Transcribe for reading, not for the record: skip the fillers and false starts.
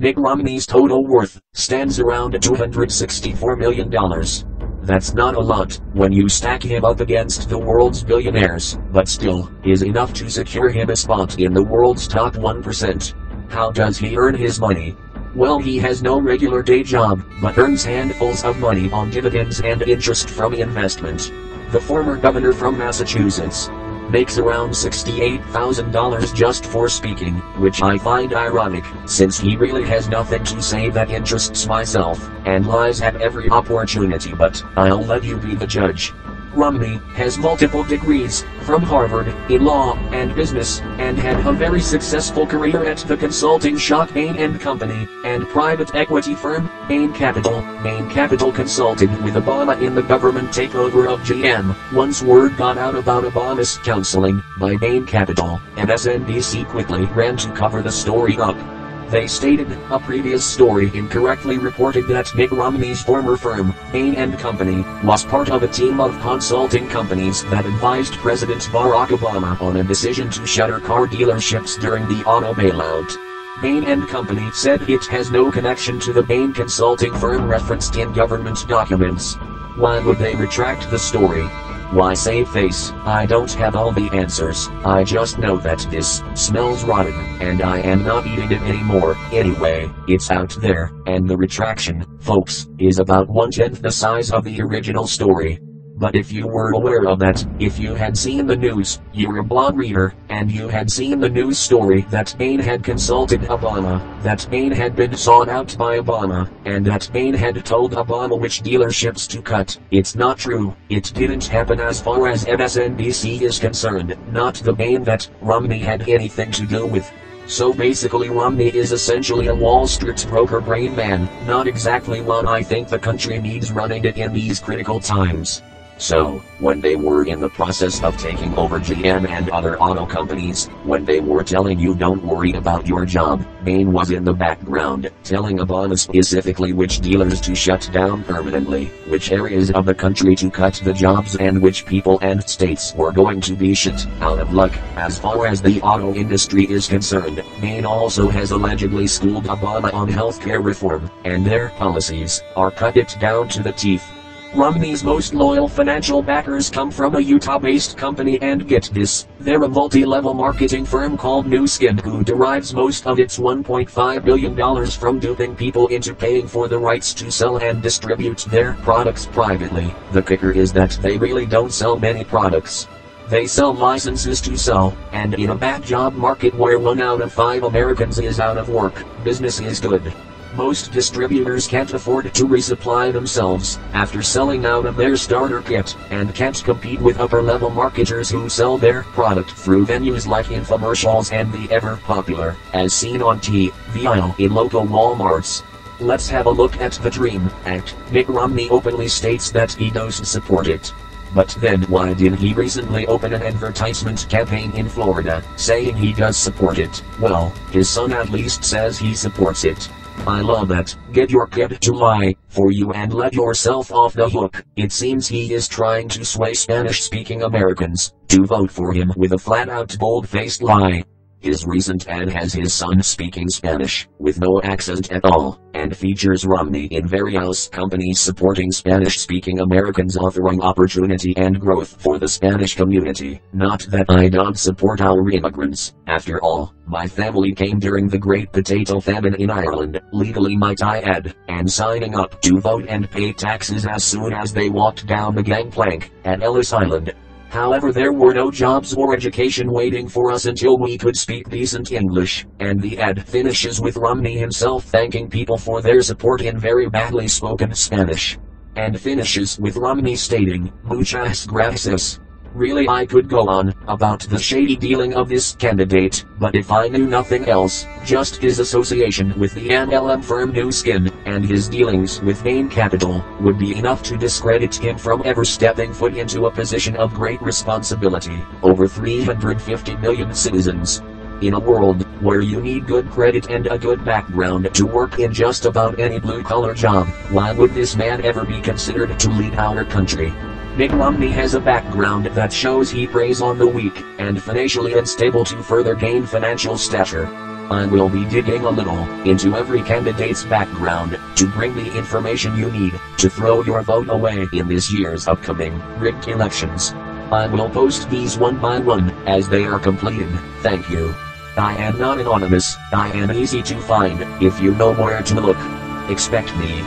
Mitt Romney's total worth stands around $264 million. That's not a lot when you stack him up against the world's billionaires, but still, is enough to secure him a spot in the world's top 1%. How does he earn his money? Well, he has no regular day job, but earns handfuls of money on dividends and interest from investment. The former governor from Massachusetts makes around $68,000 just for speaking, which I find ironic, since he really has nothing to say that interests myself, and lies at every opportunity, but I'll let you be the judge. Romney has multiple degrees from Harvard in law and business, and had a very successful career at the consulting shop Bain & Company, and private equity firm, Bain Capital consulted with Obama in the government takeover of GM. Once word got out about Obama's counseling by Bain Capital, MSNBC quickly ran to cover the story up. They stated a previous story incorrectly reported that Mitt Romney's former firm, Bain & Company, was part of a team of consulting companies that advised President Barack Obama on a decision to shutter car dealerships during the auto bailout. Bain & Company said it has no connection to the Bain consulting firm referenced in government documents. Why would they retract the story? Why save face? I don't have all the answers. I just know that this smells rotten, and I am not eating it anymore. Anyway, it's out there, and the retraction, folks, is about 1/10 the size of the original story. But if you were aware of that, if you had seen the news, you're a blog reader, and you had seen the news story that Bain had consulted Obama, that Bain had been sought out by Obama, and that Bain had told Obama which dealerships to cut, it's not true. It didn't happen as far as MSNBC is concerned, not the Bain that Romney had anything to do with. So basically Romney is essentially a Wall Street broker brain man, not exactly what I think the country needs running it in these critical times. So, when they were in the process of taking over GM and other auto companies, when they were telling you don't worry about your job, Bain was in the background, telling Obama specifically which dealers to shut down permanently, which areas of the country to cut the jobs, and which people and states were going to be shit out of luck. As far as the auto industry is concerned, Bain also has allegedly schooled Obama on healthcare reform, and their policies are cut it down to the teeth. Romney's most loyal financial backers come from a Utah-based company, and get this, they're a multi-level marketing firm called Nu Skin, who derives most of its $1.5 billion from duping people into paying for the rights to sell and distribute their products privately. The kicker is that they really don't sell many products. They sell licenses to sell, and in a bad job market where 1 out of 5 Americans is out of work, business is good. Most distributors can't afford to resupply themselves after selling out of their starter kit, and can't compete with upper-level marketers who sell their product through venues like infomercials and the ever-popular, as seen on TV in local Walmarts. Let's have a look at the DREAM Act. Mitt Romney openly states that he does support it. But then why did he recently open an advertisement campaign in Florida, saying he does support it? Well, his son at least says he supports it. I love that. Get your kid to lie for you and let yourself off the hook. It seems he is trying to sway Spanish-speaking Americans to vote for him with a flat-out bold-faced lie. His recent ad has his son speaking Spanish, with no accent at all, and features Romney in various companies supporting Spanish-speaking Americans, offering opportunity and growth for the Spanish community. Not that I don't support our immigrants. After all, my family came during the Great Potato Famine in Ireland, legally might I add, and signing up to vote and pay taxes as soon as they walked down the gangplank at Ellis Island. However, there were no jobs or education waiting for us until we could speak decent English, and the ad finishes with Romney himself thanking people for their support in very badly spoken Spanish. And finishes with Romney stating, "Muchas gracias." Really, I could go on about the shady dealing of this candidate, but if I knew nothing else, just his association with the MLM firm Nu Skin, and his dealings with Bain Capital, would be enough to discredit him from ever stepping foot into a position of great responsibility over 350 million citizens. In a world where you need good credit and a good background to work in just about any blue-collar job, why would this man ever be considered to lead our country? Mitt Romney has a background that shows he preys on the weak and financially unstable to further gain financial stature. I will be digging a little into every candidate's background to bring the information you need to throw your vote away in this year's upcoming rigged elections. I will post these one by one as they are completed. Thank you. I am not anonymous, I am easy to find if you know where to look. Expect me.